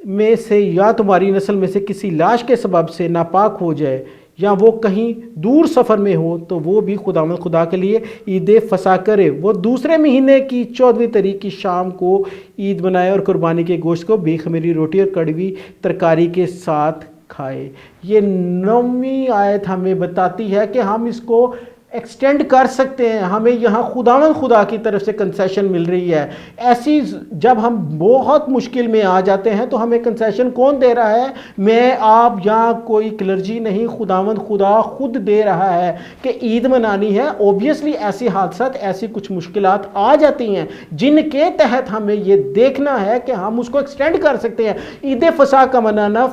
میں سے یا تمہاری نسل میں سے کسی لاش کے سبب سے ناپاک ہو جائے، یا وہ کہیں دور سفر میں ہو، تو وہ بھی خداوند خدا کے لیے عید فصح کرے۔ وہ دوسرے مہینے کی 14ویں تاریخ کی شام کو عید منائے، اور قربانی کے گوشت کو بے خمیری روٹی اور کڑوی ترکاری کے ساتھ کھائے۔ یہ 9ویں آیت ہمیں بتاتی ہے کہ ہم اس کو ایکسٹینڈ کر سکتے ہیں. ہمیں یہاں خداوند خدا کی طرف سے کنسیشن مل رہی ہے. ایسی جب ہم بہت مشکل میں آ جاتے ہیں تو ہمیں کنسیشن کون دے رہا ہے؟ میں آپ یا کوئی کلرجی نہیں, خداوند خدا خود دے رہا ہے کہ عید منانی ہے. اوبیسلی ایسی حادثات, ایسی کچھ مشکلات آ جاتی ہیں جن کے تحت ہمیں یہ دیکھنا ہے کہ ہم اس کو ایکسٹینڈ کر سکتے ہیں. عید فصح کا منانا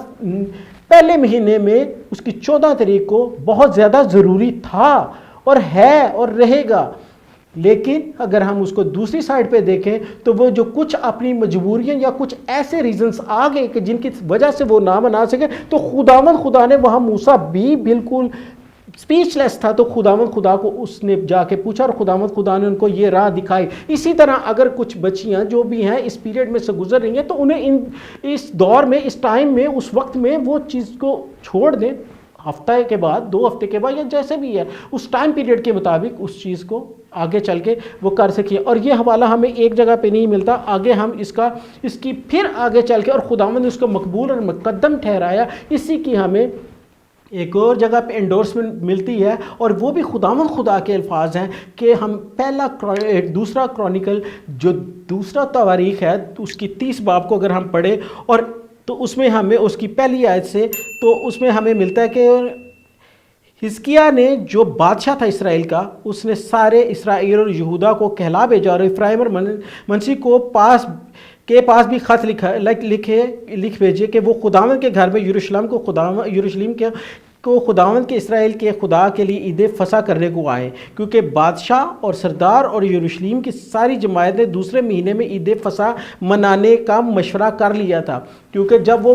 پہلے مہینے میں اس کی 14 تاریخ کو بہت زیادہ ضروری تھا اور ہے اور رہے گا. لیکن اگر ہم اس کو دوسری سائڈ پہ دیکھیں تو وہ جو کچھ اپنی مجبوریاں یا کچھ ایسے ریزنز آ گئے کہ جن کی وجہ سے وہ نہ منا سکے, تو خداوند خدا نے وہاں موسیٰ بھی بالکل سپیچ لیس تھا, تو خداوند خدا کو اس نے جا کے پوچھا اور خداوند خدا نے ان کو یہ راہ دکھائی. اسی طرح اگر کچھ بچیاں جو بھی ہیں اس پیریڈ میں سے گزر رہی ہیں تو انہیں اس دور میں, اس ٹائم میں, اس وقت میں وہ چیز کو چھوڑ دیں, ہفتہ کے بعد, 2 ہفتے کے بعد, یا جیسے بھی ہے اس ٹائم پیریڈ کے مطابق اس چیز کو آگے چل کے وہ کر سکیں. اور یہ حوالہ ہمیں ایک جگہ پہ نہیں ملتا, آگے ہم اس کی پھر آگے چل کے, اور خداوند نے اس کو مقبول اور مقدم ٹھہرایا. اسی کی ہمیں ایک اور جگہ پہ انڈورسمنٹ ملتی ہے, اور وہ بھی خداوند خدا کے الفاظ ہیں کہ ہم دوسرا کرونیکل جو دوسرا تواریخ ہے اس کی 30 باب کو اگر ہم پڑھیں, اور تو اس میں ہمیں اس کی پہلی آیت سے تو اس میں ہمیں ملتا ہے کہ حزقیہ نے جو بادشاہ تھا اسرائیل کا, اس نے سارے اسرائیل اور یہودا کو کہلا بھیجا اور افرایم اور منسی کو پاس بھی خط لکھ بھیجے کہ وہ خداوند کے گھر میں یروشلم کو خداوند کے اسرائیل کے خدا کے لیے عید فصح کرنے کو آئے, کیونکہ بادشاہ اور سردار اور یروشلم کی ساری جماعت نے دوسرے مہینے میں عید فصح منانے کا مشورہ کر لیا تھا. کیونکہ جب وہ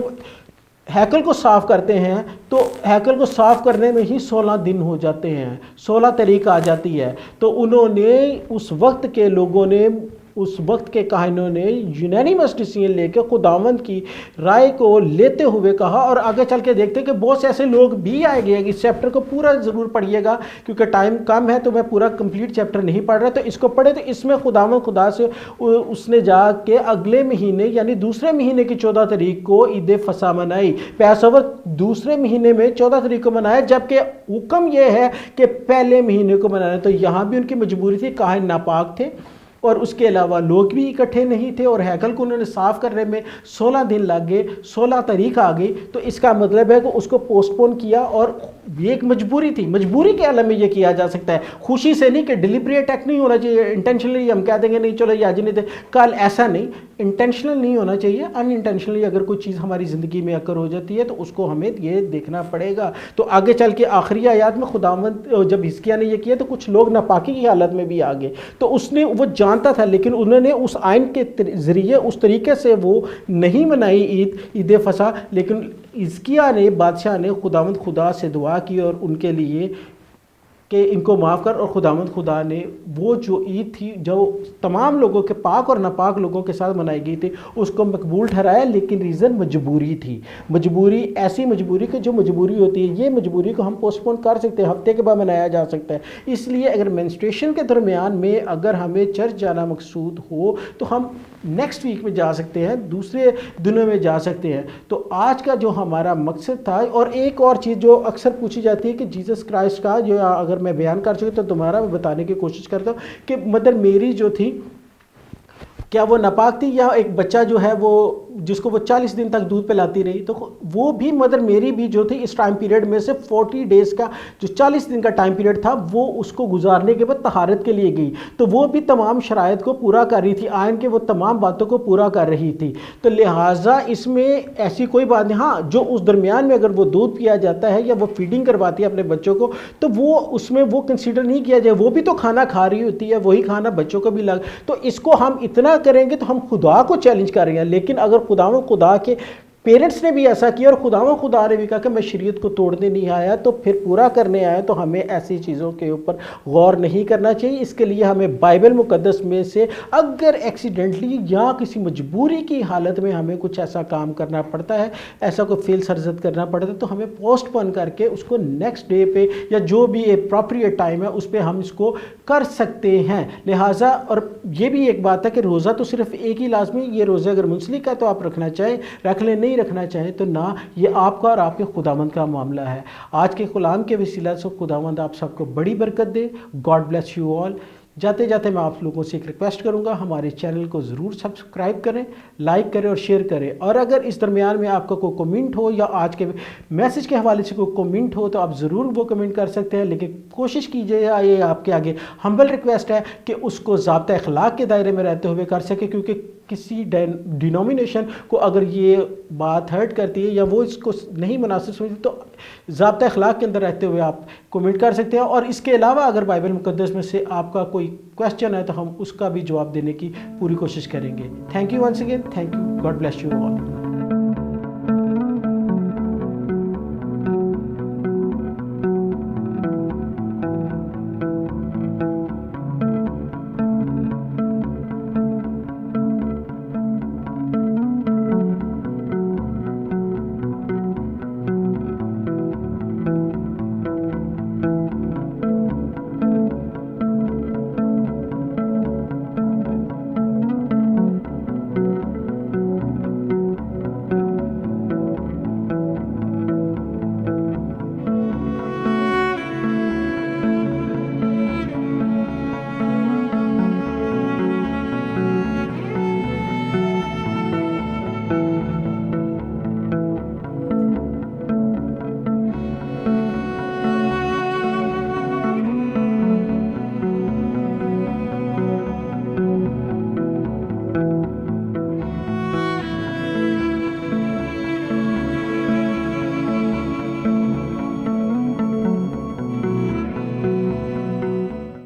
ہیکل کو صاف کرتے ہیں تو ہیکل کو صاف کرنے میں ہی 16 دن ہو جاتے ہیں, 16 تاریخ آ جاتی ہے. تو انہوں نے اس وقت کے لوگوں نے, اس وقت کے کاہنوں نے یونینیمس ڈیسیژن لے کے خداوند کی رائے کو لیتے ہوئے کہا. اور آگے چل کے دیکھتے ہیں کہ بہت سے ایسے لوگ بھی آئے گئے. اس چیپٹر کو پورا ضرور پڑھیے گا کیونکہ ٹائم کم ہے, تو میں پورا کمپلیٹ چیپٹر نہیں پڑھ رہا, تو اس کو پڑھے. تو اس میں خداوند خدا سے اس نے جا کے اگلے مہینے یعنی دوسرے مہینے کی 14 تاریخ کو عید فصح منائی. پیس اوور دوسرے مہینے میں 14 تاریخ کو منایا, جبکہ حکم یہ ہے کہ پہلے مہینے کو منانا. تو یہاں بھی ان کی مجبوری تھی, کاہن ناپاک تھے, اور اس کے علاوہ لوگ بھی اکٹھے نہیں تھے, اور ہیکل کو انہوں نے صاف کرنے میں 16 دن لگ گئے, 16 تاریخ آ گئی. تو اس کا مطلب ہے کہ اس کو پوسٹ پون کیا, اور یہ ایک مجبوری تھی. مجبوری کے عالم میں یہ کیا جا سکتا ہے, خوشی سے نہیں, کہ ڈیلیبریٹ ایکٹ نہیں ہونا چاہیے. انٹینشنلی ہم کہہ دیں گے نہیں چلو یہ آج نہیں تھے کل, ایسا نہیں. انٹینشنل نہیں ہونا چاہیے. ان انٹینشنلی اگر کوئی چیز ہماری زندگی میں اکر ہو جاتی ہے تو اس کو ہمیں یہ دیکھنا پڑے گا. تو آگے چل کے آخری آیات میں خداوند جب حزقیہ نے یہ کیا تو کچھ لوگ ناپاکی کی حالت میں بھی آ گئے. تو اس نے وہ جانتا تھا, لیکن انہوں نے اس آئین کے ذریعے اس طریقے سے وہ نہیں منائی عید فصح. لیکن حزقیہ نے, بادشاہ نے خداوند خدا سے دعا کی اور ان کے لیے کہ ان کو معاف کر, اور خداوند خدا نے وہ جو عید تھی جو تمام لوگوں کے پاک اور ناپاک لوگوں کے ساتھ منائی گئی تھی اس کو مقبول ٹھہرایا. لیکن ریزن مجبوری تھی, مجبوری ایسی مجبوری کہ جو مجبوری ہوتی ہے, یہ مجبوری کو ہم پوسٹ پون کر سکتے ہیں, ہفتے کے بعد منایا جا سکتا ہے. اس لیے اگر مینسٹریشن کے درمیان میں اگر ہمیں چرچ جانا مقصود ہو تو ہم نیکسٹ ویک میں جا سکتے ہیں, دوسرے دنوں میں جا سکتے ہیں. تو آج کا جو ہمارا مقصد تھا, اور ایک اور چیز جو اکثر پوچھی جاتی ہے کہ جیسس کرائسٹ کا جو اگر میں بیان کر چکے تو دوبارہ میں بتانے کی کوشش کرتا ہوں کہ مدر میری جو تھی کیا وہ ناپاک تھی, یا ایک بچہ جو ہے وہ جس کو وہ 40 دن تک دودھ پلاتی رہی, تو وہ بھی مدر میری بھی جو تھی اس ٹائم پیریڈ میں سے 40 ڈیز کا جو 40 دن کا ٹائم پیریڈ تھا وہ اس کو گزارنے کے بعد طہارت کے لیے گئی. تو وہ بھی تمام شرائط کو پورا کر رہی تھی, آئین کے وہ تمام باتوں کو پورا کر رہی تھی. تو لہٰذا اس میں ایسی کوئی بات نہیں. ہاں جو اس درمیان میں اگر وہ دودھ پیا جاتا ہے یا وہ فیڈنگ کرواتی ہے اپنے بچوں کو تو وہ اس میں وہ کنسیڈر نہیں کیا جائے, وہ بھی تو کھانا کھا رہی ہوتی ہے, وہی کھانا بچوں کو بھی لگ. تو اس کو ہم اتنا کریں گے تو ہم خدا کو چیلنج کر رہے ہیں. لیکن اگر خدا کے پیرنٹس نے بھی ایسا کیا اور خدا نے بھی کہا کہ میں شریعت کو توڑنے نہیں آیا تو پھر پورا کرنے آیا, تو ہمیں ایسی چیزوں کے اوپر غور نہیں کرنا چاہیے. اس کے لیے ہمیں بائبل مقدس میں سے اگر ایکسیڈنٹلی یا کسی مجبوری کی حالت میں ہمیں کچھ ایسا کام کرنا پڑتا ہے, ایسا کوئی فعل سرزد کرنا پڑتا ہے, تو ہمیں پوسٹ پون کر کے اس کو نیکسٹ ڈے پہ یا جو بھی اپروپریٹ ٹائم ہے اس پہ ہم اس کو کر سکتے ہیں. لہٰذا اور یہ بھی ایک بات ہے کہ روزہ تو صرف ایک ہی لازمی, یہ روزہ اگر منسلک ہے تو آپ رکھنا چاہیں رکھ لیں, نہیں نہیں رکھنا چاہیں تو نہ یہ آپ کا اور آپ کے خداوند کا معاملہ ہے۔ آج کے کلام کے وسیلہ سے خداوند آپ سب کو بڑی برکت دے۔ God bless you all. جاتے جاتے میں آپ لوگوں سے ایک ریکویسٹ کروں گا، ہمارے چینل کو ضرور سبسکرائب کریں، لائک کریں اور شیئر کریں، اور اگر اس درمیان میں آپ کا کوئی کمنٹ ہو یا آج کے میسج کے حوالے سے کوئی کمنٹ ہو تو آپ ضرور وہ کمنٹ کر سکتے ہیں، لیکن کوشش کیجیے، یہ آپ کے آگے ہمبل ریکویسٹ ہے کہ اس کو ضابطہ اخلاق کے دائرے میں رہتے ہوئے کر سکے، کیونکہ کسی ڈینومینیشن کو اگر یہ بات ہرٹ کرتی ہے یا وہ اس کو نہیں مناسب سمجھتی تو ضابطہ اخلاق کے اندر رہتے ہوئے آپ کمنٹ کر سکتے ہیں۔ اور اس کے علاوہ اگر بائبل مقدس میں سے آپ کا کوئی کویسچن ہے تو ہم اس کا بھی جواب دینے کی پوری کوشش کریں گے۔ Thank you once again, thank you, God bless you all.